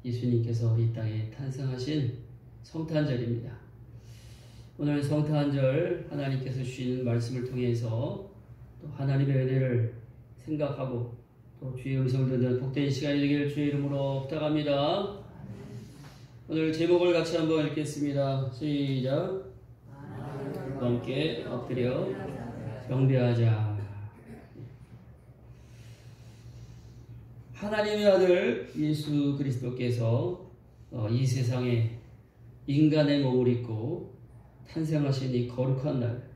예수님께서 이 땅에 탄생하신 성탄절입니다. 오늘 성탄절 하나님께서 주신 말씀을 통해서 또 하나님의 은혜를 생각하고 또 주의 음성을 듣는 복된 시간이 되기를 주의 이름으로 부탁합니다. 오늘 제목을 같이 한번 읽겠습니다. 시작. 함께 엎드려 경배하자. 하나님의 아들 예수 그리스도께서 이 세상에 인간의 몸을 입고 탄생하신 이 거룩한 날,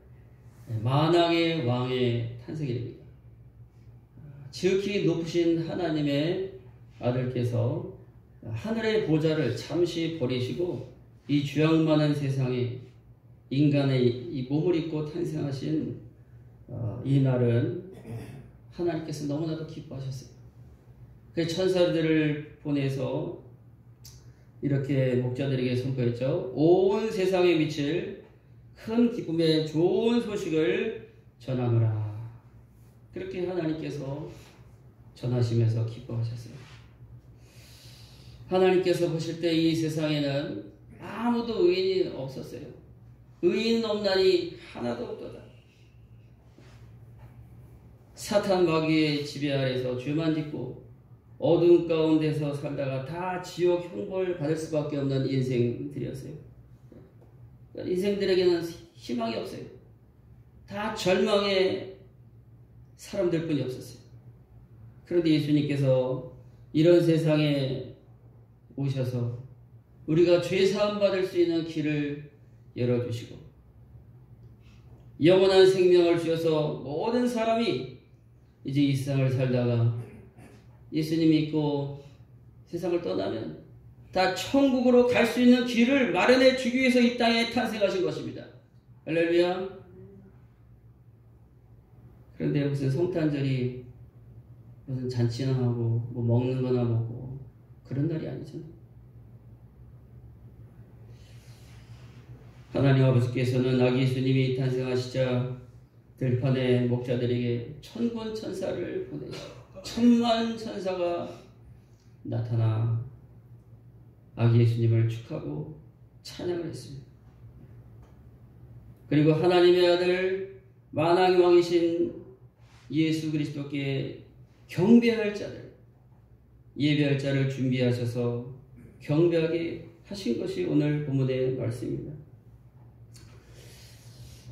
만왕의 왕의 탄생일입니다. 지극히 높으신 하나님의 아들께서 하늘의 보좌를 잠시 버리시고 이 죄악 많은 세상에 인간의 이 몸을 입고 탄생하신 이 날은 하나님께서 너무나도 기뻐하셨어요. 그 천사들을 보내서 이렇게 목자들에게 선포했죠. 온 세상에 미칠 큰 기쁨의 좋은 소식을 전하노라. 그렇게 하나님께서 전하시면서 기뻐하셨어요. 하나님께서 보실 때 이 세상에는 아무도 의인이 없었어요. 의인 없나니 하나도 없도다. 사탄 마귀의 지배 아래서 죄만 짓고 어두운 가운데서 살다가 다 지옥 형벌 받을 수밖에 없는 인생들이었어요. 인생들에게는 희망이 없어요. 다 절망의 사람들 뿐이 없었어요. 그런데 예수님께서 이런 세상에 오셔서 우리가 죄사함 받을 수 있는 길을 열어주시고 영원한 생명을 주셔서 모든 사람이 이제 이 세상을 살다가 예수님 믿고 세상을 떠나면 다 천국으로 갈 수 있는 길을 마련해 주기 위해서 이 땅에 탄생하신 것입니다. 할렐루야. 그런데 무슨 성탄절이 무슨 잔치나 하고 뭐 먹는 거나 먹고 그런 날이 아니잖아요. 하나님 아버지께서는 아기 예수님이 탄생하시자 들판의 목자들에게 천군 천사를 보내시고 천만 천사가 나타나 아기 예수님을 축하하고 찬양을 했습니다. 그리고 하나님의 아들 만왕의 왕이신 예수 그리스도께 경배할 자들, 예배할 자를 준비하셔서 경배하게 하신 것이 오늘 본문의 말씀입니다.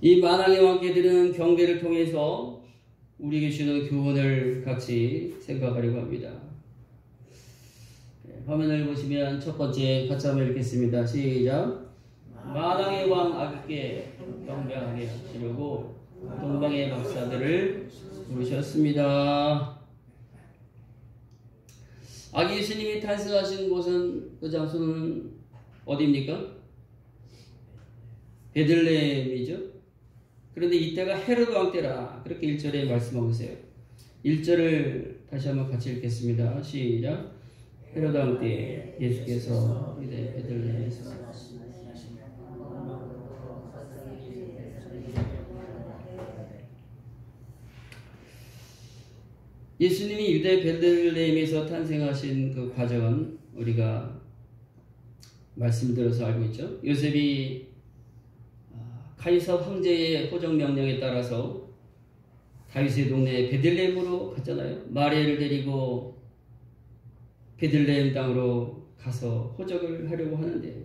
이 만왕의 왕께 드리는 경배를 통해서 우리에게 주는 교훈을 같이 생각하려고 합니다. 화면을 보시면 첫 번째 같이 한번 읽겠습니다. 시작. 만왕의 왕 아기께 경배하게 하시려고 동방의 박사들을 부르셨습니다. 아기 예수님이 탄생하신 곳은 그 장소는 어디입니까? 베들레헴이죠. 그런데 이때가 헤로드 왕 때라. 그렇게 1절에 말씀하고 있어요. 1절을 다시 한번 같이 읽겠습니다. 시작. 헤로드 왕 때 예수께서 유대 베들레헴에서 예수님이 유대 베들레헴에서 탄생하신 그 과정은 우리가 말씀드려서 알고 있죠. 요셉이 가이사 황제의 호정 명령에 따라서 다윗의 동네 베들레헴으로 갔잖아요. 마리아를 데리고 베들레헴 땅으로 가서 호적을 하려고 하는데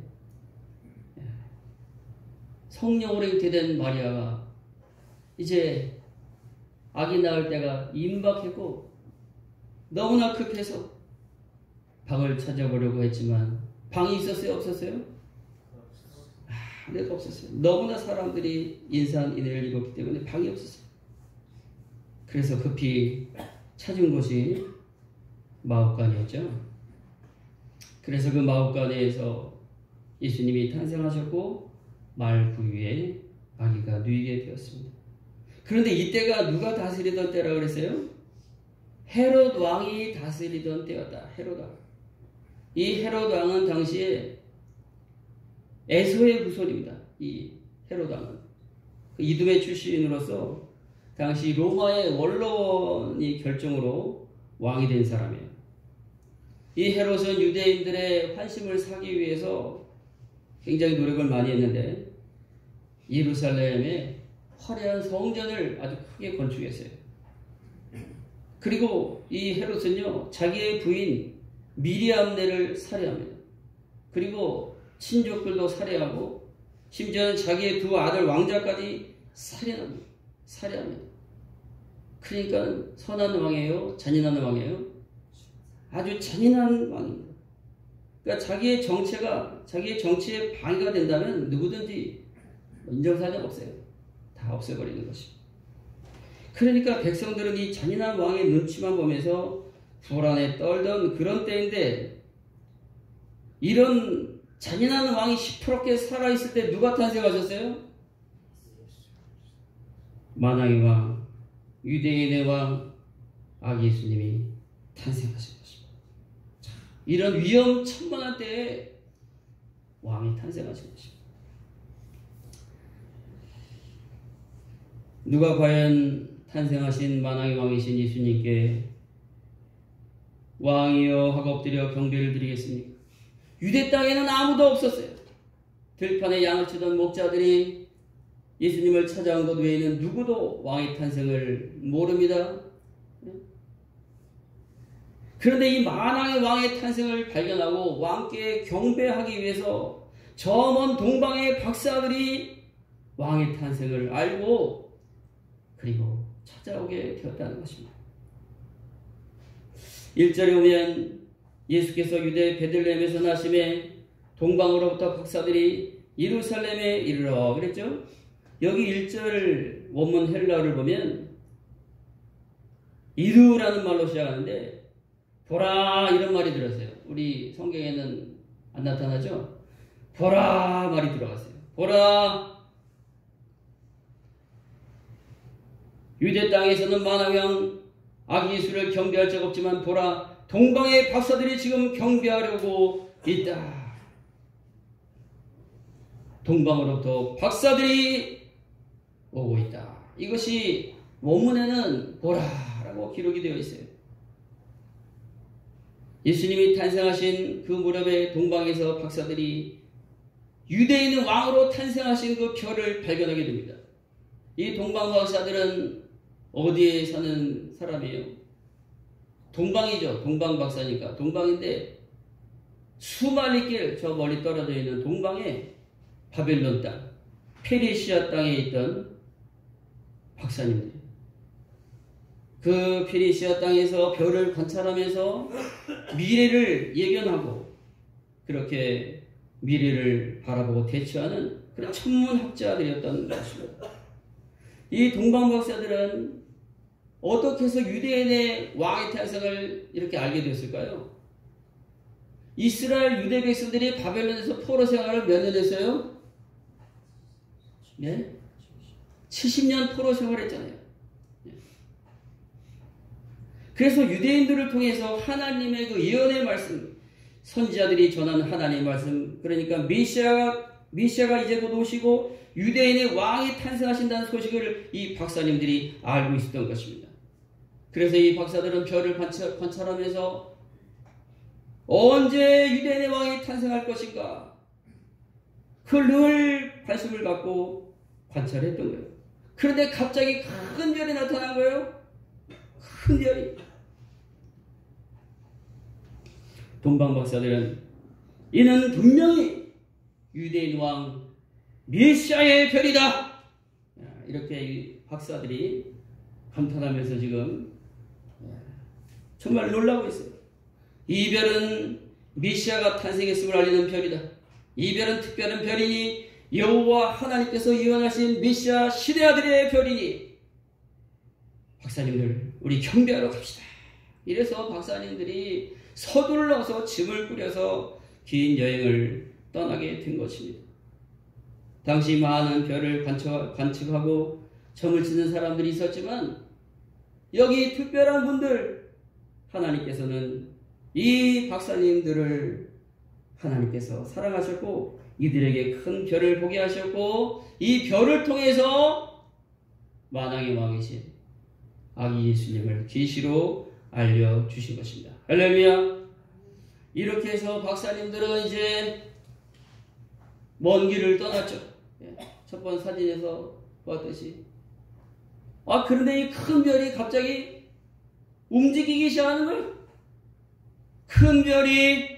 성령으로 잉태된 마리아가 이제 아기 낳을 때가 임박했고 너무나 급해서 방을 찾아보려고 했지만 방이 있었어요? 없었어요? 내가 없었어요. 너무나 사람들이 인산인해를 입었기 때문에 방이 없었어요. 그래서 급히 찾은 곳이 마옥간이었죠. 그래서 그 마옥간에서 예수님이 탄생하셨고 말 부위에 아기가 누이게 되었습니다. 그런데 이때가 누가 다스리던 때라고 그랬어요? 헤롯 왕이 다스리던 때였다. 헤롯 왕. 이 헤롯 왕은 당시에 에서의 후손입니다. 이 헤롯 왕은 이두메 출신으로서 당시 로마의 원로원이 결정으로 왕이 된 사람이에요. 이 헤롯은 유대인들의 환심을 사기 위해서 굉장히 노력을 많이 했는데 예루살렘에 화려한 성전을 아주 크게 건축했어요. 그리고 이 헤롯은요, 자기의 부인 미리암네를 살해합니다. 그리고 친족들도 살해하고 심지어는 자기의 두 아들 왕자까지 살해합니다. 그러니까 선한 왕이에요? 잔인한 왕이에요? 아주 잔인한 왕입니다. 그러니까 자기의 정치에 방해가 된다면 누구든지 인정사정 없어요. 다 없애버리는 것입니다. 그러니까 백성들은 이 잔인한 왕의 눈치만 보면서 불안에 떨던 그런 때인데, 이런 잔인한 왕이 시퍼렇게 살아있을 때 누가 탄생하셨어요? 만왕의 왕, 유대인의 왕, 아기 예수님이 탄생하신 것입니다. 이런 위험천만한 때에 왕이 탄생하신 것입니다. 누가 과연 탄생하신 만왕의 왕이신 예수님께 왕이여 하고 엎드려 경배를 드리겠습니까? 유대 땅에는 아무도 없었어요. 들판에 양을 치던 목자들이 예수님을 찾아온 것 외에는 누구도 왕의 탄생을 모릅니다. 그런데 이 만왕의 왕의 탄생을 발견하고 왕께 경배하기 위해서 저 먼 동방의 박사들이 왕의 탄생을 알고 그리고 찾아오게 되었다는 것입니다. 1절에 보면 예수께서 유대 베들레헴에서 나심에 동방으로부터 박사들이 예루살렘에 이르러 그랬죠? 여기 1절 원문 헬라어를 보면 이루라는 말로 시작하는데 보라 이런 말이 들었어요. 우리 성경에는 안 나타나죠? 보라 말이 들어갔어요. 보라. 유대 땅에서는 만왕의 왕 아기 예수를 경배할 적 없지만 보라 동방의 박사들이 지금 경배하려고 있다. 동방으로부터 박사들이 오고 있다. 이것이 원문에는 보라라고 기록이 되어 있어요. 예수님이 탄생하신 그 무렵에 동방에서 박사들이 유대인의 왕으로 탄생하신 그 별을 발견하게 됩니다. 이 동방 박사들은 어디에 사는 사람이에요? 동방이죠. 동방 박사니까 동방인데 수만리 길 저 멀리 떨어져 있는 동방에 바벨론 땅, 페르시아 땅에 있던 박사님들. 그 페르시아 땅에서 별을 관찰하면서 미래를 예견하고 그렇게 미래를 바라보고 대처하는 그런 천문학자들이었던 것입니다. 이 동방 박사들은 어떻게 해서 유대인의 왕의 탄생을 이렇게 알게 되었을까요? 이스라엘 유대 백성들이 바벨론에서 포로 생활을 몇 년 했어요? 네? 70년 포로 생활했잖아요. 그래서 유대인들을 통해서 하나님의 그 예언의 말씀, 선지자들이 전한 하나님의 말씀, 그러니까 메시아가 이제 곧 오시고 유대인의 왕이 탄생하신다는 소식을 이 박사님들이 알고 있었던 것입니다. 그래서 이 박사들은 별을 관찰하면서 언제 유대인의 왕이 탄생할 것인가 그걸 늘 관심을 갖고 관찰했던 거예요. 그런데 갑자기 큰 별이 나타난 거예요. 큰 별이. 동방 박사들은 이는 분명히 유대인 왕 메시아의 별이다. 이렇게 이 박사들이 감탄하면서 지금 정말 놀라고 있어요. 이 별은 메시아가 탄생했음을 알리는 별이다. 이 별은 특별한 별이니 여호와 하나님께서 예언하신 메시아 시대아들의 별이니 박사님들 우리 경배하러 갑시다. 이래서 박사님들이 서둘러서 짐을 꾸려서 긴 여행을 떠나게 된 것입니다. 당시 많은 별을 관측하고 점을 치는 사람들이 있었지만 여기 특별한 분들 하나님께서는 이 박사님들을 하나님께서 사랑하셨고 이들에게 큰 별을 보게 하셨고 이 별을 통해서 만왕의 왕이신 아기 예수님을 계시로 알려주신 것입니다. 할렐루야. 이렇게 해서 박사님들은 이제 먼 길을 떠났죠. 첫 번 사진에서 보았듯이. 그런데 이 큰 별이 갑자기 움직이기 시작하는 거예요. 큰 별이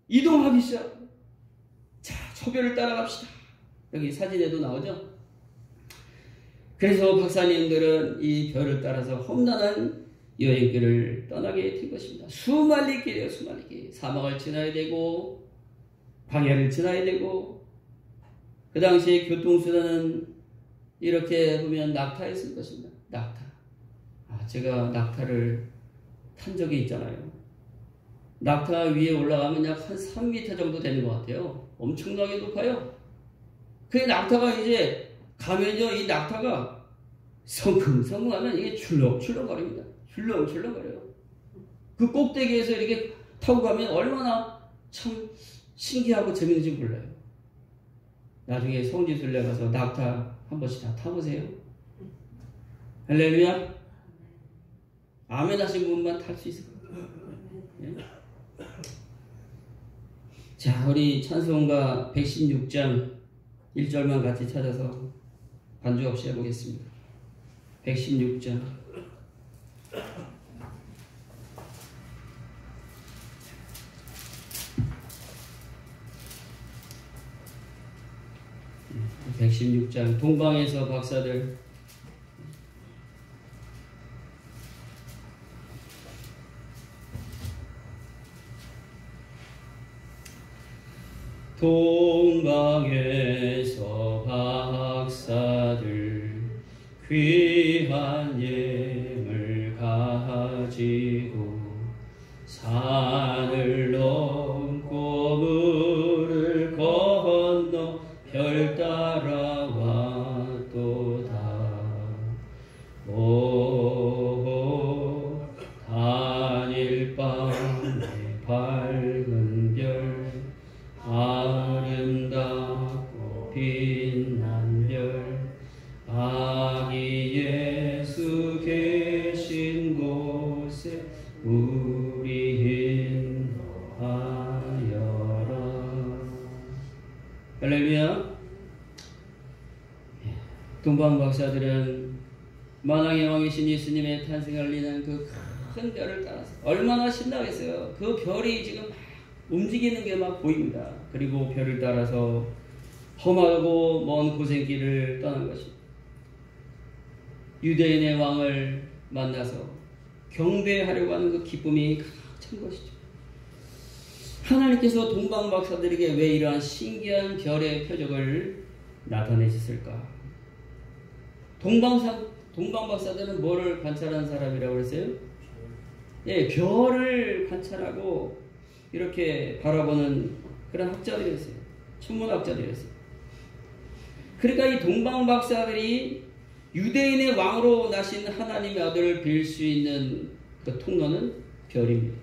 이동하기 시작. 자, 저 별을 따라갑시다. 여기 사진에도 나오죠. 그래서 박사님들은 이 별을 따라서 험난한 여행길을 떠나게 된 것입니다. 수말리 길이에요. 수말리 길. 사막을 지나야 되고 광야를 지나야 되고, 그 당시에 교통수단은 이렇게 보면 낙타였을 것입니다. 낙타. 제가 낙타를 탄 적이 있잖아요. 낙타 위에 올라가면 약 한 3m 정도 되는 것 같아요. 엄청나게 높아요. 그 낙타가 이제 가면요, 이 낙타가 성큼성큼하면 이게 출렁출렁거립니다. 출렁출렁거려요. 그 꼭대기에서 이렇게 타고 가면 얼마나 참 신기하고 재밌는지 몰라요. 나중에 성지순례 가서 낙타 한 번씩 다 타보세요. 할렐루야. 아멘 하신 분만 탈 수 있을 거예요. 예? 자, 우리 찬송가 116장 1절만 같이 찾아서 반주 없이 해보겠습니다. 116장. 네, 116장. 동방에서 박사들. 동방에서 박사들 귀한 예물 가지고 산을 넘고 물을 건너 별 따라왔도다. 오 단일 밤에 밝은 별 아름답고 빛난 별 아기 예수 계신 곳에 우리 인도하여라. 할렐루야. 동방 박사들은 만왕의 왕이신 예수님의 탄생을 알리는 그 큰 별을 따라서 얼마나 신나겠어요. 그 별이 지금 움직이는 게 막 보입니다. 그리고 별을 따라서 험하고 먼 고생길을 떠난 것입니다. 유대인의 왕을 만나서 경배하려고 하는 그 기쁨이 가득 찬 것이죠. 하나님께서 동방 박사들에게 왜 이러한 신기한 별의 표적을 나타내셨을까? 동방 박사들은 뭐를 관찰한 사람이라고 그랬어요? 예, 별을 관찰하고 이렇게 바라보는 그런 학자들이었어요. 천문학자들이었어요. 그러니까 이 동방 박사들이 유대인의 왕으로 나신 하나님의 아들을 빌 수 있는 그 통로는 별입니다.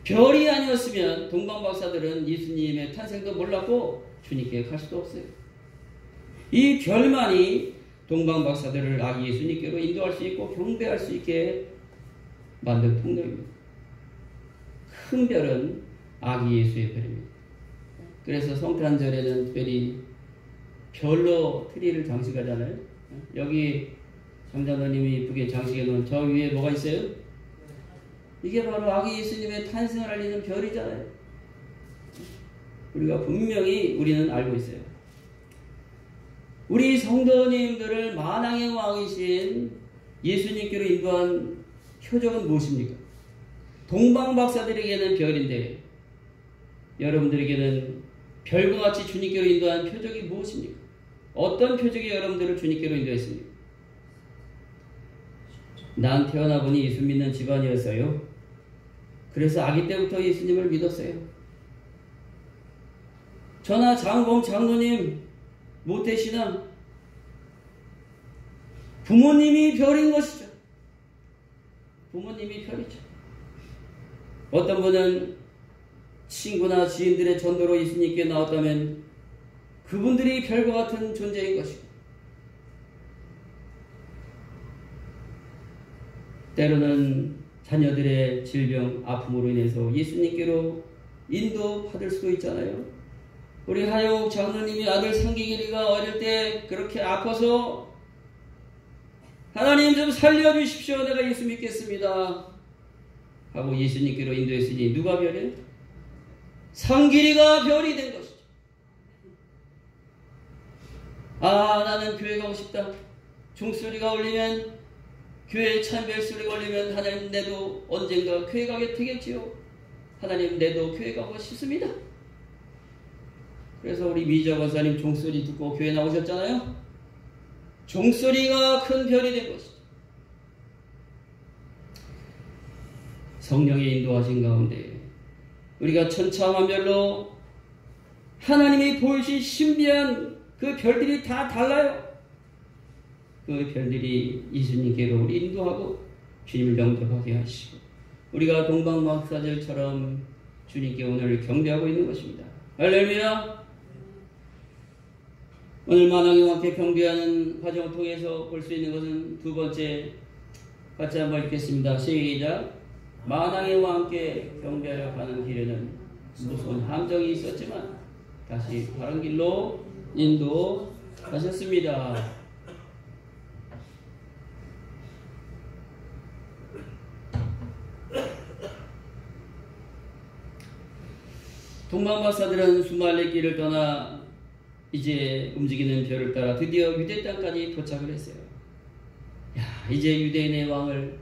별이 아니었으면 동방 박사들은 예수님의 탄생도 몰랐고 주님께 갈 수도 없어요. 이 별만이 동방 박사들을 아기 예수님께로 인도할 수 있고 경배할 수 있게 만든 통로입니다. 큰 별은 아기 예수의 별입니다. 그래서 성탄절에는 특별히 별로 트리를 장식하잖아요. 여기 장자노님이 이쁘게 장식해 놓은 저 위에 뭐가 있어요? 이게 바로 아기 예수님의 탄생을 알리는 별이잖아요. 우리가 분명히 우리는 알고 있어요. 우리 성도님들을 만왕의 왕이신 예수님께로 인도한 표적은 무엇입니까? 동방 박사들에게는 별인데 여러분들에게는 별과 같이 주님께로 인도한 표적이 무엇입니까? 어떤 표적이 여러분들을 주님께로 인도했습니까? 난 태어나 보니 예수 믿는 집안이었어요. 그래서 아기 때부터 예수님을 믿었어요. 저나 장봉 장로님 모태신앙 부모님이 별인 것이죠. 부모님이 별이죠. 어떤 분은 친구나 지인들의 전도로 예수님께 나왔다면 그분들이 별과 같은 존재인 것이고, 때로는 자녀들의 질병, 아픔으로 인해서 예수님께로 인도받을 수도 있잖아요. 우리 하영 장로님이 아들 상기길이가 어릴 때 그렇게 아파서 하나님 좀 살려주십시오. 내가 예수 믿겠습니다. 하고 예수님께로 인도했으니 누가 별이에요? 상길이가 별이 된 것이죠. 아, 나는 교회 가고 싶다. 종소리가 울리면, 교회에 참별 소리가 울리면 하나님 내도 언젠가 교회 가게 되겠지요. 하나님 내도 교회 가고 싶습니다. 그래서 우리 미자 권사님 종소리 듣고 교회 나오셨잖아요. 종소리가 큰 별이 된 것이죠. 성령의 인도하신 가운데 우리가 천차만별로 하나님이 보여주신 신비한 그 별들이 다 달라요. 그 별들이 예수님께로 우리 인도하고 주님을 영접하게 하시고 우리가 동방박사들처럼 주님께 오늘 경배하고 있는 것입니다. 할렐루야. 오늘 만왕의 왕께 경배하는 과정을 통해서 볼 수 있는 것은 두 번째, 같이 한번 읽겠습니다. 시작. 만왕의 왕께 경배하여 가는 길에는 무서운 함정이 있었지만 다시 바른 길로 인도하셨습니다. 동방박사들은 수말레 길을 떠나 이제 움직이는 별을 따라 드디어 유대 땅까지 도착을 했어요. 야, 이제 유대인의 왕을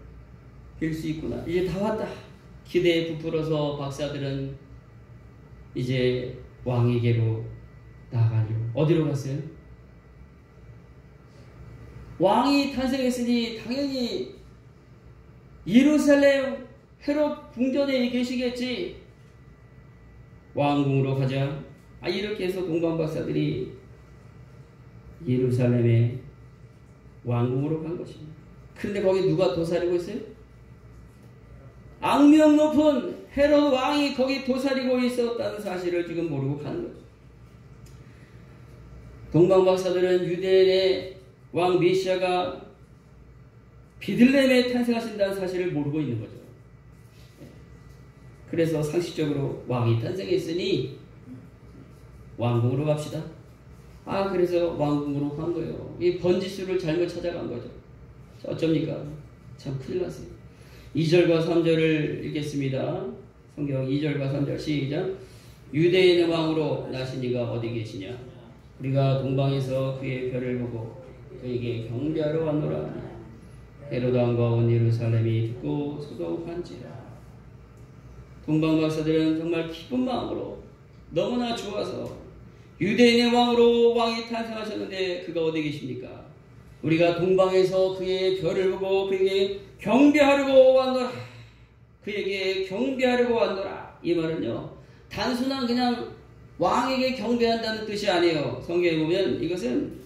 뵐 수 있구나. 이제 다 왔다. 기대에 부풀어서 박사들은 이제 왕에게로 나가려고. 어디로 갔어요? 왕이 탄생했으니 당연히 예루살렘 헤롯 궁전에 계시겠지. 왕궁으로 가자. 이렇게 해서 동방박사들이 예루살렘의 왕궁으로 간 것입니다. 그런데 거기 누가 도사리고 있어요? 악명 높은 헤롯 왕이 거기 도사리고 있었다는 사실을 지금 모르고 가는 거죠. 동방박사들은 유대인의 왕 메시아가 베들레헴에 탄생하신다는 사실을 모르고 있는 거죠. 그래서 상식적으로 왕이 탄생했으니 왕궁으로 갑시다. 그래서 왕궁으로 간 거예요. 이 번지수를 잘못 찾아간 거죠. 자, 어쩝니까? 참 큰일 났어요. 2절과 3절을 읽겠습니다. 성경 2절과 3절 시작. 유대인의 왕으로 나신 이가 어디 계시냐? 우리가 동방에서 그의 별을 보고 그에게 경배하러 왔노라. 헤롯 왕과 온 예루살렘이 듣고 소독한지라. 동방박사들은 정말 기쁜 마음으로 너무나 좋아서 유대인의 왕으로 왕이 탄생하셨는데 그가 어디 계십니까? 우리가 동방에서 그의 별을 보고 그에게 경배하려고 왔노라. 그에게 경배하려고 왔노라. 이 말은요, 단순한 그냥 왕에게 경배한다는 뜻이 아니에요. 성경에 보면 이것은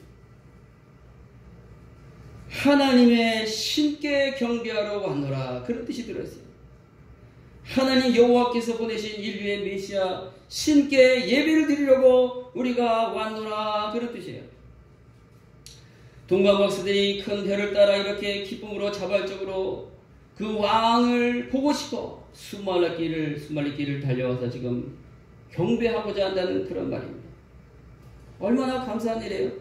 하나님의 신께 경배하러 왔노라. 그런 뜻이 들어있어요. 하나님 여호와께서 보내신 인류의 메시아 신께 예배를 드리려고 우리가 왔노라. 그런 뜻이에요. 동방박사들이 큰 별을 따라 이렇게 기쁨으로 자발적으로 그 왕을 보고 싶어 수말레 길을 달려와서 지금 경배하고자 한다는 그런 말입니다. 얼마나 감사한 일이에요.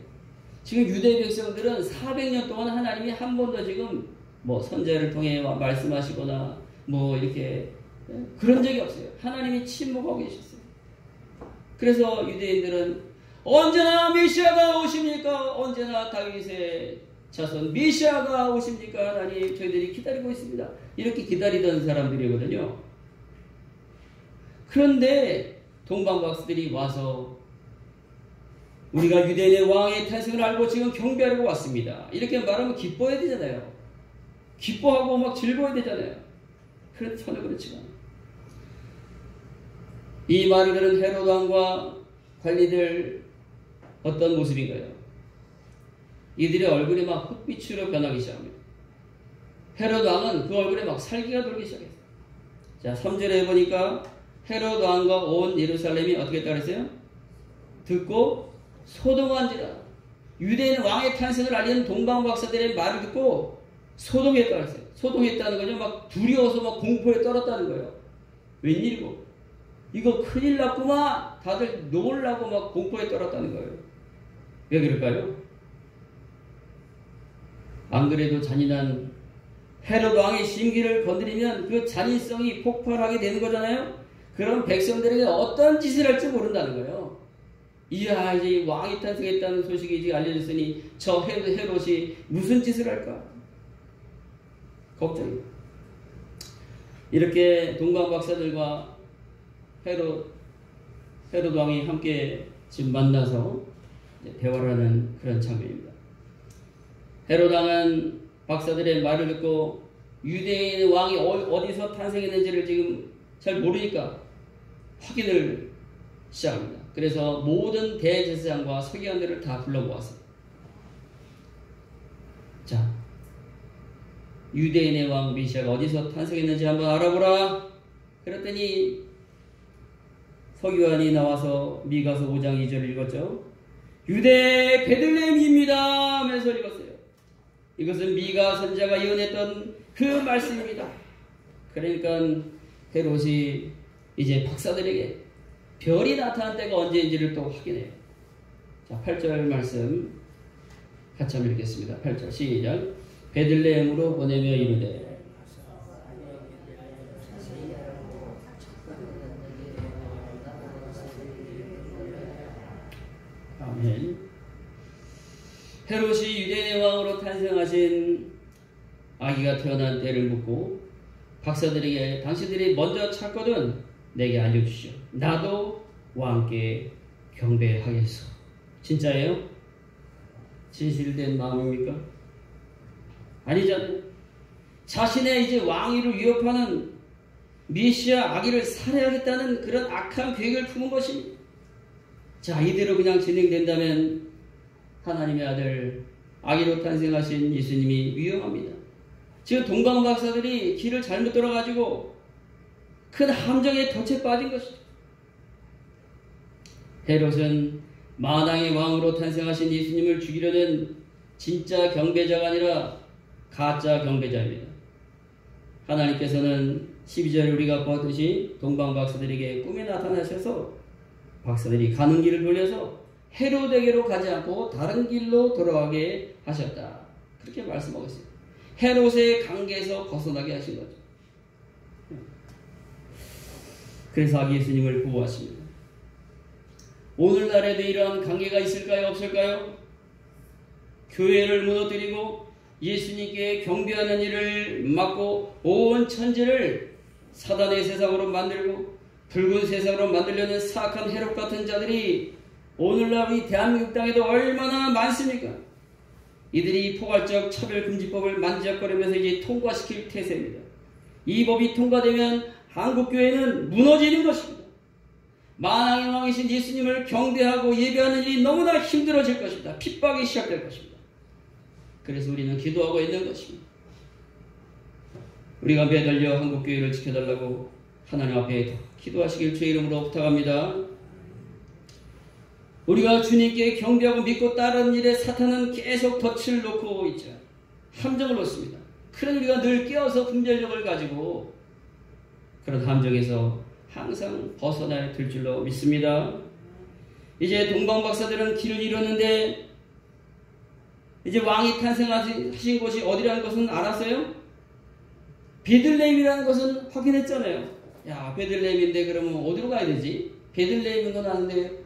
지금 유대 백성들은 400년 동안 하나님이 한 번도 지금 선자를 통해 말씀하시거나 이렇게 그런 적이 없어요. 하나님이 침묵하고 계셨어요. 그래서 유대인들은 언제나 메시아가 오십니까? 언제나 다윗의 자손 메시아가 오십니까? 하나님, 저희들이 기다리고 있습니다. 이렇게 기다리던 사람들이거든요. 그런데 동방박사들이 와서 우리가 유대인의 왕의 탄생을 알고 지금 경배하려고 왔습니다. 이렇게 말하면 기뻐해야 되잖아요. 기뻐하고 막 즐거워야 되잖아요. 그런데 전혀 그렇지가 않아요. 이 말을 들은 헤롯 왕과 관리들 어떤 모습인가요? 이들의 얼굴이 막 흑빛으로 변하기 시작합니다. 헤롯 왕은 그 얼굴에 막 살기가 돌기 시작했어요. 자, 3절에 보니까 헤롯 왕과 온 예루살렘이 어떻게 했다고 했어요? 듣고 소동한지라. 유대인 왕의 탄생을 알리는 동방박사들의 말을 듣고 소동했다고 했어요. 소동했다는 거죠. 막 두려워서 막 공포에 떨었다는 거예요. 웬일이고? 이거 큰일 났구만. 다들 놀라고 막 공포에 떨었다는 거예요. 왜 그럴까요? 안 그래도 잔인한 헤롯 왕의 심기를 건드리면 그 잔인성이 폭발하게 되는 거잖아요. 그럼 백성들에게 어떤 짓을 할지 모른다는 거예요. 이야, 이제 왕이 탄생했다는 소식이 이제 알려졌으니 저 헤롯이 무슨 짓을 할까? 걱정이에요. 이렇게 동방 박사들과 헤롯 왕이 함께 지금 만나서 대화를 하는 그런 장면입니다. 헤롯 왕은 박사들의 말을 듣고 유대인의 왕이 어디서 탄생했는지를 지금 잘 모르니까 확인을 시작합니다. 그래서 모든 대제사장과 서기관들을 다 불러모았어요. 자, 유대인의 왕 메시아가 어디서 탄생했는지 한번 알아보라. 그랬더니 서기관이 나와서 미가서 5장 2절을 읽었죠. 유대 베들레헴입니다 하면서 읽었어요. 이것은 미가 선지자가 예언했던 그 말씀입니다. 그러니까 헤롯이 이제 박사들에게 별이 나타난 때가 언제인지를 또 확인해요. 자, 8절 말씀 같이 한번 읽겠습니다. 8절 시작. 베들레헴으로 보내며 이르되 아멘. 헤롯이 유대인의 왕으로 탄생하신 아기가 태어난 때를 묻고 박사들에게 당신들이 먼저 찾거든 내게 알려주시오. 나도 왕께 경배하겠소. 진짜예요? 진실된 마음입니까? 아니잖아요. 자신의 이제 왕위를 위협하는 메시아 아기를 살해하겠다는 그런 악한 계획을 품은 것입니다. 자, 이대로 그냥 진행된다면 하나님의 아들 아기로 탄생하신 예수님이 위험합니다. 지금 동방 박사들이 길을 잘못 들어가지고 큰 함정에 덫에 빠진 것이죠. 헤롯은 만왕의 왕으로 탄생하신 예수님을 죽이려는 진짜 경배자가 아니라 가짜 경배자입니다. 하나님께서는 12절에 우리가 보았듯이 동방 박사들에게 꿈에 나타나셔서 박사들이 가는 길을 돌려서 헤롯에게로 가지 않고 다른 길로 돌아가게 하셨다. 그렇게 말씀하고 있어요. 헤롯의 관계에서 벗어나게 하신 거죠. 그래서 아기 예수님을 보호하십니다. 오늘날에도 이러한 관계가 있을까요? 없을까요? 교회를 무너뜨리고 예수님께 경배하는 일을 막고 온 천지를 사단의 세상으로 만들고 붉은 세상으로 만들려는 사악한 헤롯 같은 자들이 오늘날 우리 대한민국 땅에도 얼마나 많습니까? 이들이 포괄적 차별금지법을 만지작거리면서 이제 통과시킬 태세입니다. 이 법이 통과되면 한국교회는 무너지는 것입니다. 만왕의 왕이신 예수님을 경배하고 예배하는 일이 너무나 힘들어질 것입니다. 핍박이 시작될 것입니다. 그래서 우리는 기도하고 있는 것입니다. 우리가 매달려 한국교회를 지켜달라고 하나님 앞에 기도하시길 주의 이름으로 부탁합니다. 우리가 주님께 경배하고 믿고 따르는 일에 사탄은 계속 덫을 놓고 있죠. 함정을 놓습니다. 그런 우리가 늘 깨어서 분별력을 가지고 그런 함정에서 항상 벗어나야 될 줄로 믿습니다. 이제 동방 박사들은 길을 잃었는데 이제 왕이 탄생하신 곳이 어디라는 것은 알았어요? 베들레헴이라는 것은 확인했잖아요. 야, 베들레헴인데 그러면 어디로 가야 되지? 베들레헴인 건 아는데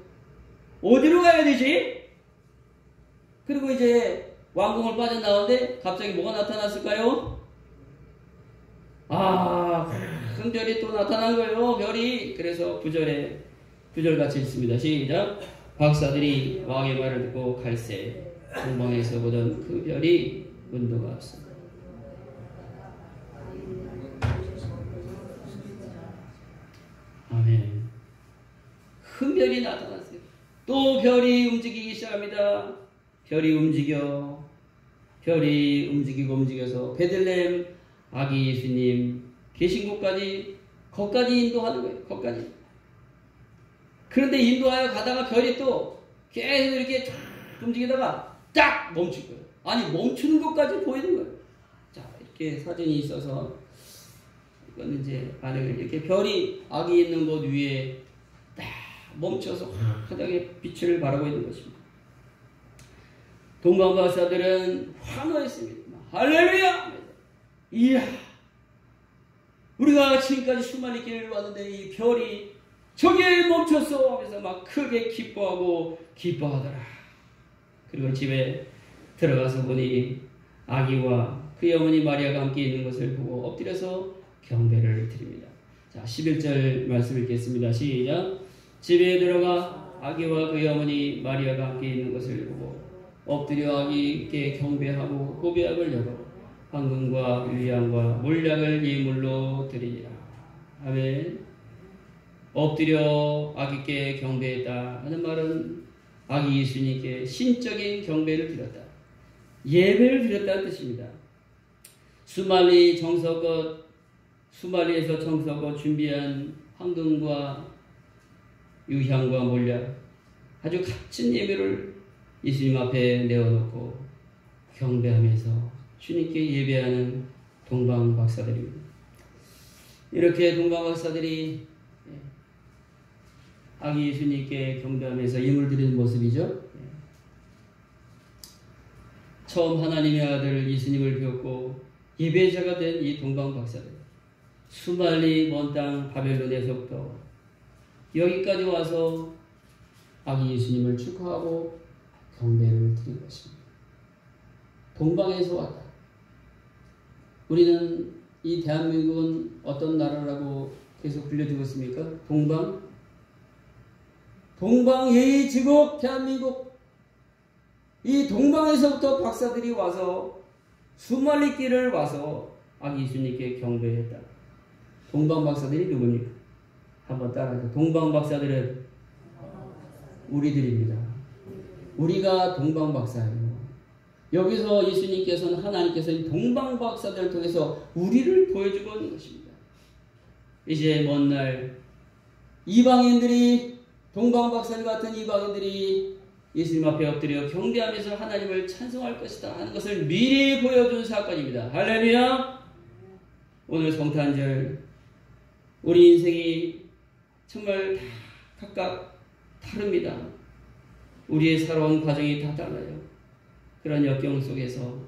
어디로 가야 되지? 그리고 이제 왕궁을 빠져나오는데 갑자기 뭐가 나타났을까요? 큰 별이 또 나타난 거예요. 별이. 그래서 9절같이 읽습니다. 시작. 박사들이 왕의 말을 듣고 갈새 동방에서 보던 그 별이 문도가 없습니다. 아멘. 큰 별이 나타났어요. 또 별이 움직이기 시작합니다. 별이 움직이고 움직여서 베들레헴 아기 예수님 계신 곳까지 거기까지 인도하는 거예요. 거기까지. 그런데 인도하여 가다가 별이 또 계속 이렇게 쫙 움직이다가 딱 멈출 거예요. 아니 멈추는 것까지 보이는 거예요. 자, 이렇게 사진이 있어서 그건 이제 반응을 이렇게 별이 악이 있는 곳 위에 딱 멈춰서 화하게 빛을 발하고 있는 것입니다. 동방박사들은 환호했습니다. 할렐루야! 이야! 우리가 지금까지 수많은 길을 왔는데 이 별이 저기에 멈췄어! 하면서 막 크게 기뻐하더라. 그리고 집에 들어가서 보니 아기와 그의 어머니 마리아가 함께 있는 것을 보고 엎드려서 경배를 드립니다. 자, 11절 말씀 읽겠습니다. 시작. 집에 들어가 아기와 그의 어머니 마리아가 함께 있는 것을 보고 엎드려 아기께 경배하고 고배약을 열어 황금과 유향과 몰약을 예물로 드리니라. 아멘. 엎드려 아기께 경배했다 하는 말은 아기 예수님께 신적인 경배를 드렸다. 예배를 드렸다는 뜻입니다. 수말리에서 정성껏 준비한 황금과 유향과 몰약, 아주 값진 예배를 예수님 앞에 내어놓고 경배하면서 주님께 예배하는 동방박사들입니다. 이렇게 동방박사들이 아기 예수님께 경배하면서 예물 드리는 모습이죠. 처음 하나님의 아들 예수님을 배웠고 예배자가 된 이 동방박사들, 수말리 먼 땅 바벨론에서부터 여기까지 와서 아기 예수님을 축하하고 경배를 드린 것입니다. 동방에서 왔다. 우리는 이 대한민국은 어떤 나라라고 계속 불려주고 있습니까? 동방예의지국 대한민국. 이 동방에서부터 박사들이 와서 수말리 길을 와서 아기 예수님께 경배했다. 동방박사들이 누굽니까? 한번 따라하세요. 동방박사들은 우리들입니다. 우리가 동방박사예요. 여기서 예수님께서는 하나님께서 이 동방박사들을 통해서 우리를 보여주고 있는 것입니다. 이제 먼 날 이방인들이, 동방박사님 같은 이방인들이 예수님 앞에 엎드려 경배하면서 하나님을 찬송할 것이다 하는 것을 미리 보여준 사건입니다. 할렐루야! 오늘 성탄절, 우리 인생이 정말 다 각각 다릅니다. 우리의 살아온 과정이 다 달라요. 그런 역경 속에서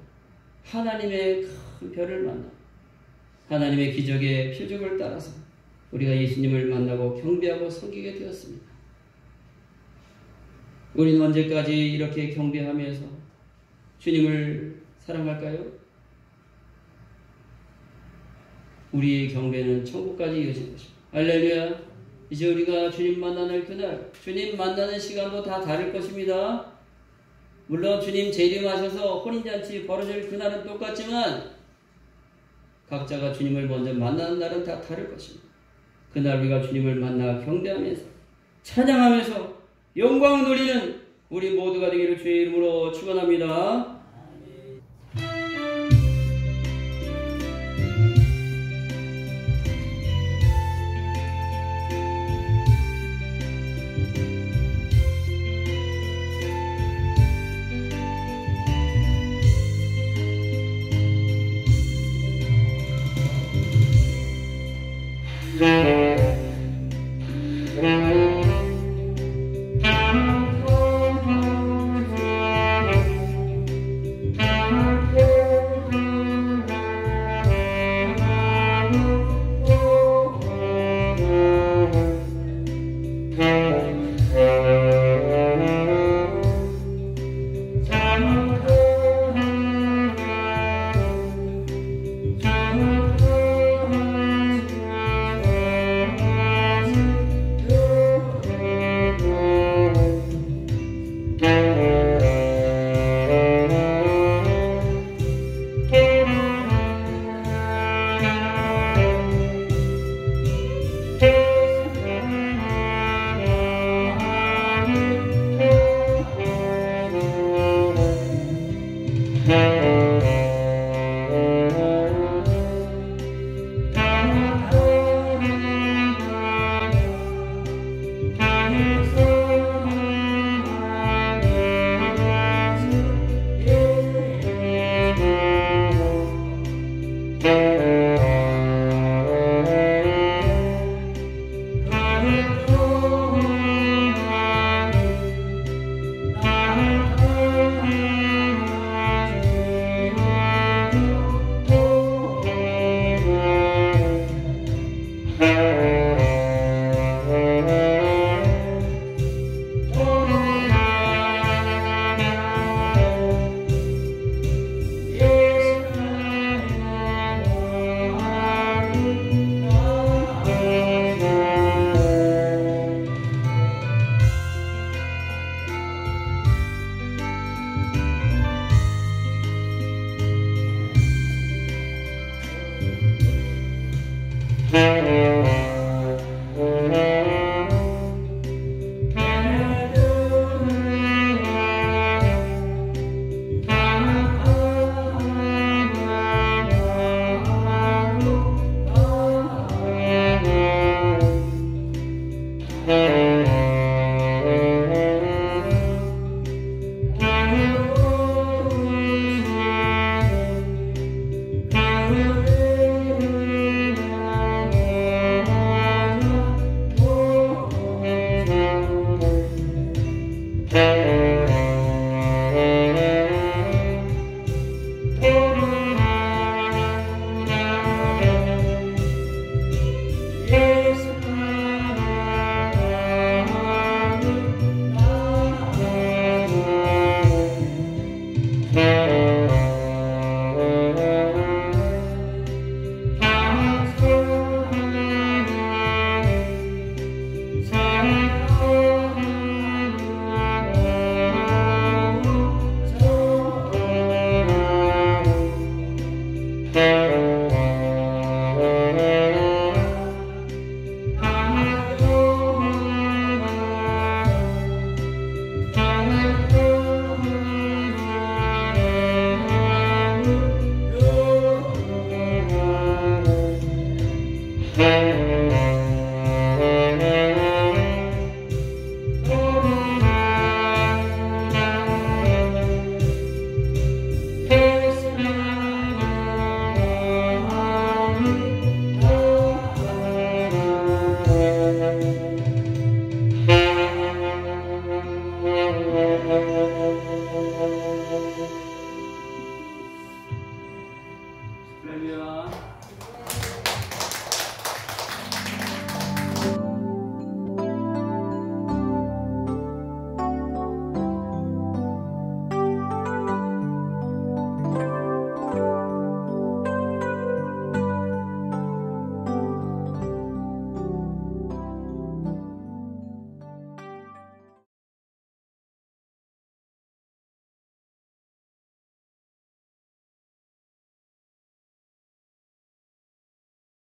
하나님의 큰 별을 만나 하나님의 기적의 표적을 따라서 우리가 예수님을 만나고 경배하고 섬기게 되었습니다. 우리는 언제까지 이렇게 경배하면서 주님을 사랑할까요? 우리의 경배는 천국까지 이어질 것입니다. 할렐루야! 이제 우리가 주님 만나는 그날, 주님 만나는 시간도 다 다를 것입니다. 물론 주님 재림하셔서 혼인잔치 벌어질 그날은 똑같지만 각자가 주님을 먼저 만나는 날은 다 다를 것입니다. 그날 우리가 주님을 만나 경배하면서 찬양하면서 영광 돌리는 우리 모두가 되기를 주의 이름으로 축원합니다.